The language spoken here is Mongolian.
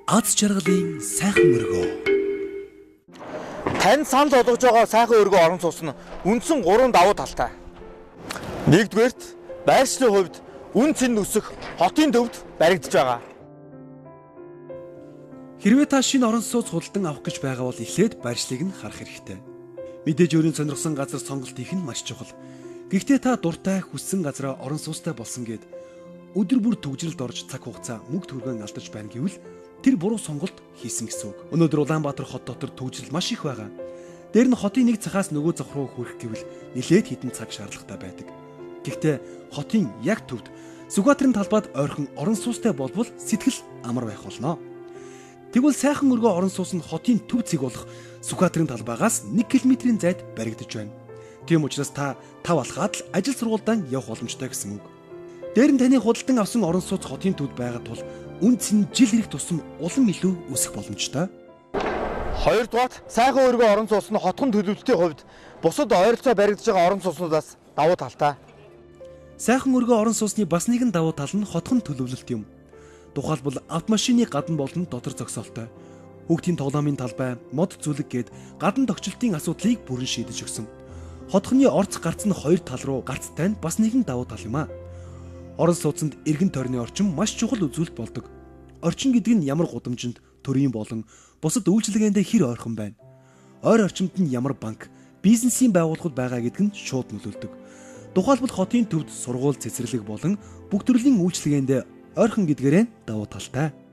Аз жаргалын сайхан өргөө. Тань санал болгож байгаа сайхан өргөө орон сууц нь үндсэн 3 давуу талтай. Нэгдүгээрт байршлын хувьд үн цэн өсөх хотын төвд баригдаж байгаа. Хэрвээ та шинэ орон сууц худалдан авах гэж байгаа бол эхлээд байршлыг нь харах хэрэгтэй. Мэдээж өөрийн сонирхсан газар сонголт хийх нь маш чухал. Гэхдээ та дуртай хүссэн газараа орон сууцтай болсон гэд өдөр бүр төгжрэлд орж цаг хугацаа мөнгө төгрөгөө алдаж байна гэвэл тэр буруу сонголт хийсэн гэсэн үг. Өнөөдөр Улаанбаатар хот дотор төгжрэл маш их байгаа. Дээр нь хотын нэг цагаас нөгөө цаг руу хүрэх гэвэл нэлээд хэдэн цаг шаардлагатай байдаг. Гэхдээ хотын яг төвд Сүхбаатарын талбайд ойрхон орон сууцтай болбол сэтгэл амар байх болно. Тэгвэл сайхан өргөө орон сууц нь хотын төв зэг болох Сүхбаатарын талбайгаас 1 км-ийн зайд баригдаж байна. Тийм учраас та тав алхаад л ажил сургуультай явах боломжтой гэсэн үг. Дээр нь таны худалдан авсан орон сууц хотын төвд байгаа тул үн цэн жил ирэх тусам улам илүү өсөх боломжтой. Хоёрдугаарт сайхан өргөө орон сууц нь хотхон төлөвлөлтийн хувьд бусад ойролцоо баригдаж байгаа орон сууцнуудаас давуу талтай. Сайхан өргөө орон сууцны бас нэгэн давуу тал нь хотхон төлөвлөлт юм. Тухайлбал автомашины гадна болон дотор зогсоолтой. Хүүхдийн тоглоомын талбай, мод зүлэг гээд гадна тогтчлтын асуудлыг бүрэн шийдэж өгсөн. Хотхны орц гарц нь хоёр тал руу гарцтай нь бас нэгэн давуу тал юм а. Орон сууцнд эргэн тойрны орчин маш чухал үзүүлэлт болдог. Орчин гэдэг нь ямар гудамжинд, төрийн болон бусад үйлчилгээнд хэр ойрхон байна. Ойр орчимд нь ямар банк, бизнесийн байгууллагууд байгаа гэдг нь шууд нөлөөлдөг. Тухайлбал хотын төвд сургууль, цэцэрлэг болон бүх төрлийн үйлчилгээнд ойрхон гэдгээрээ давуу талтай.